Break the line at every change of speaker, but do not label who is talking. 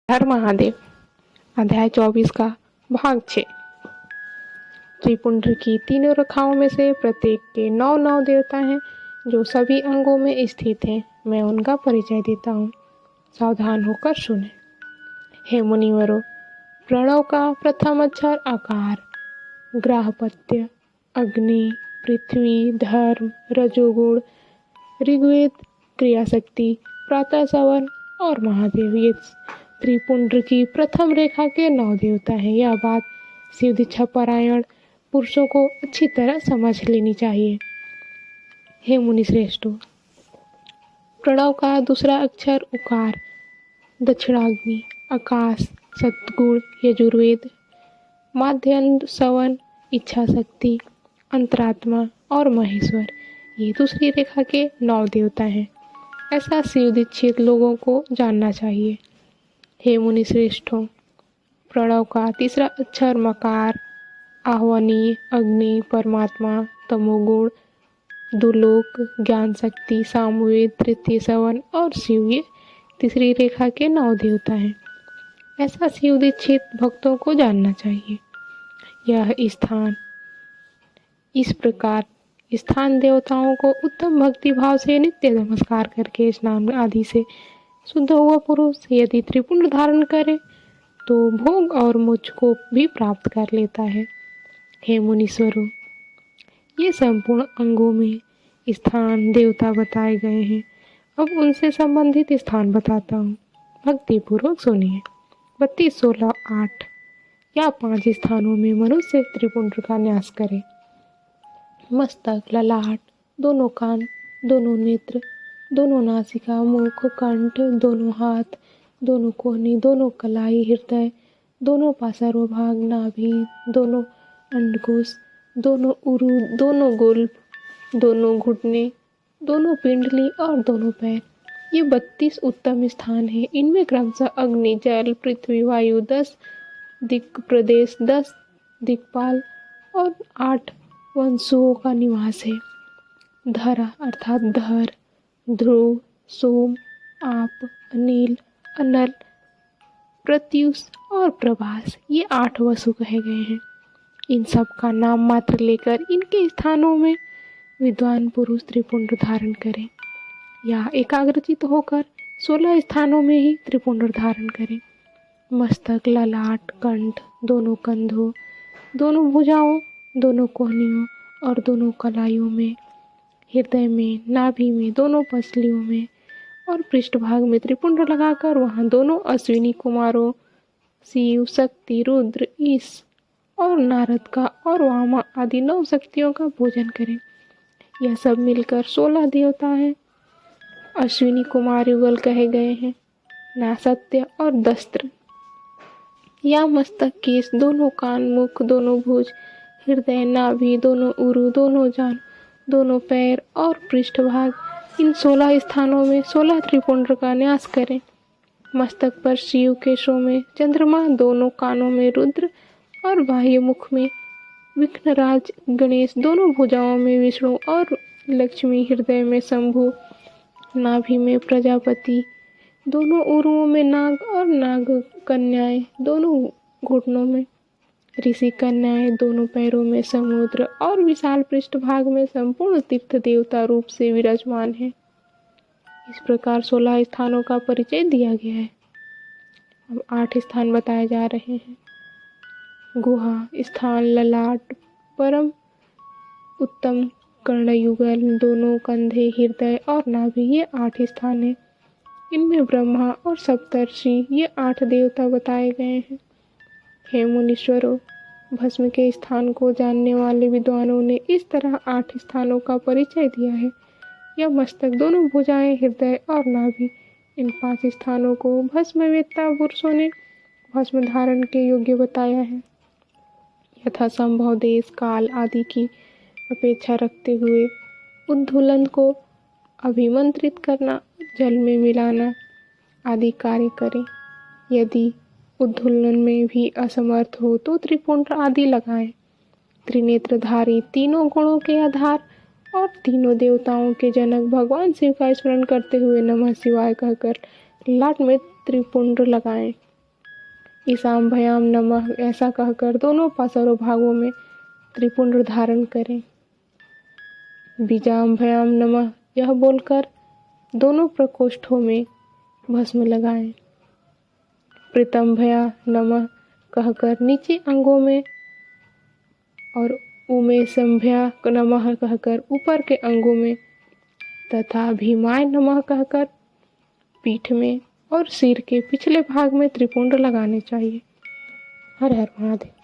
हर महादेव। अध्याय 24 का भाग 6। त्रिपुंड की तीनों रेखाओं में से प्रत्येक के 9 देवता हैं जो सभी अंगों में स्थित हैं। मैं उनका परिचय देता हूँ, सावधान होकर सुने। हे मुनिवरों, प्रणव का प्रथम अक्षर आकार, ग्राहपत्य, अग्नि, पृथ्वी, धर्म, रजोगुण, ऋग्वेद, क्रियाशक्ति, प्रातः सवन और महादेव, ये त्रिपुंड की प्रथम रेखा के 9 देवता हैं। यह बात शिव दीक्षा परायण पुरुषों को अच्छी तरह समझ लेनी चाहिए। हे मुनि श्रेष्ठों, प्रणव का दूसरा अक्षर उकार, दक्षिणाग्नि, आकाश, सतगुण, यजुर्वेद, माध्यान्ह सवन, इच्छा शक्ति, अंतरात्मा और महेश्वर, ये दूसरी रेखा के 9 देवता हैं। ऐसा शिव दीक्षित लोगों को जानना चाहिए। हे मुनि श्रेष्ठों, प्रणव का तीसरा अक्षर मकार, आह्वनीय, अग्नि, परमात्मा, तमोगुण, दुलोक, ज्ञान शक्ति, सामवेद, तृतीय सवन और शिव, ये तीसरी रेखा के 9 देवता हैं। ऐसा शिव दीक्षित भक्तों को जानना चाहिए। यह स्थान इस प्रकार स्थान देवताओं को उत्तम भक्ति भाव से नित्य नमस्कार करके स्नान आदि से शुद्ध हुआ पुरुष यदि त्रिपुंड धारण करे तो भोग और मोक्ष को भी प्राप्त कर लेता है। हे मुनीश्वरों, ये संपूर्ण अंगों में स्थान देवता बताए गए हैं। अब उनसे संबंधित स्थान बताता हूँ, भक्ति पूर्वक सुनिए। 32, 16, 8 या 5 स्थानों में मनुष्य त्रिपुंड का न्यास करे। मस्तक, ललाट, दोनों कान, दोनों नेत्र, दोनों नासिका, मुख, कंठ, दोनों हाथ, दोनों कोहनी, दोनों कलाई, हृदय, दोनों पार्श्व भाग, नाभि, दोनों अंडकोश, दोनों उरु, दोनों गुल्फ, दोनों घुटने, दोनों पिंडली और दोनों पैर, ये 32 उत्तम स्थान हैं। इनमें क्रमशः अग्नि, जल, पृथ्वी, वायु, 10 दिक् प्रदेश, 10 दिक्पाल और 8 वंशुओं का निवास है। धरा अर्थात धर, ध्रुव, सोम, आप, अनिल, अनल, प्रत्युष और प्रभास, ये 8 वसु कहे गए हैं। इन सब का नाम मात्र लेकर इनके स्थानों में विद्वान पुरुष त्रिपुंड धारण करें या एकाग्रचित होकर 16 स्थानों में ही त्रिपुंड धारण करें। मस्तक, ललाट, कंठ, दोनों कंधों, दोनों भुजाओं, दोनों कोहनियों और दोनों कलाइयों में, हृदय में, नाभि में, दोनों पसलियों में और पृष्ठभाग में त्रिपुंड लगाकर वहाँ दोनों अश्विनी कुमारों शिव, शक्ति, रुद्र, ईश और नारद का और वामा आदि 9 शक्तियों का पूजन करें। यह सब मिलकर 16 देवता हैं। अश्विनी कुमार युगल कहे गए हैं, नासत्य और दस्त्र या मस्तक, केश, दोनों कान, मुख, दोनों भुज, हृदय, नाभि, दोनों उरु, दोनों जान, दोनों पैर और पृष्ठभाग, इन 16 स्थानों में 16 त्रिपुंड का न्यास करें। मस्तक पर शिव, केशों में चंद्रमा, दोनों कानों में रुद्र और बाह्य मुख में विघ्नराज गणेश, दोनों भुजाओं में विष्णु और लक्ष्मी, हृदय में शंभु, नाभि में प्रजापति, दोनों उरुओं में नाग और नाग कन्याएं, दोनों घुटनों में ऋषि कन्याएं, दोनों पैरों में समुद्र और विशाल पृष्ठभाग में संपूर्ण तीर्थ देवता रूप से विराजमान है। इस प्रकार 16 स्थानों का परिचय दिया गया है। अब 8 स्थान बताए जा रहे हैं। गुहा स्थान, ललाट, परम उत्तम कर्णयुगल, दोनों कंधे, हृदय और नाभि, ये 8 स्थान हैं। इनमें ब्रह्मा और सप्तर्षि, ये 8 देवता बताए गए हैं। हे मुनीश्वरों, भस्म के स्थान को जानने वाले विद्वानों ने इस तरह 8 स्थानों का परिचय दिया है। यह मस्तक, दोनों भुजाएं, हृदय और नाभि, इन 5 स्थानों को भस्मवेत्ता पुरुषों ने भस्म धारण के योग्य बताया है। यथा संभव देश काल आदि की अपेक्षा रखते हुए उद्धूलन को अभिमंत्रित करना, जल में मिलाना आदि कार्य करें। यदि उद्धूलन में भी असमर्थ हो तो त्रिपुंड आदि लगाएं। त्रिनेत्रधारी, तीनों गुणों के आधार और तीनों देवताओं के जनक भगवान शिव का स्मरण करते हुए नमः शिवाय कहकर ललाट में त्रिपुंड लगाएं। ईशाम्भयाम नमः ऐसा कहकर दोनों पार्श्व भागों में त्रिपुंड धारण करें। बीजाम्भयाम नमः यह बोलकर दोनों प्रकोष्ठों में भस्म लगाएं। प्रीतम्भया नमः कहकर नीचे अंगों में और उमेशम्भया नमः कहकर ऊपर के अंगों में तथा भीमाय नमः कहकर पीठ में और सिर के पिछले भाग में त्रिपुंड लगाने चाहिए। हर हर महादेव।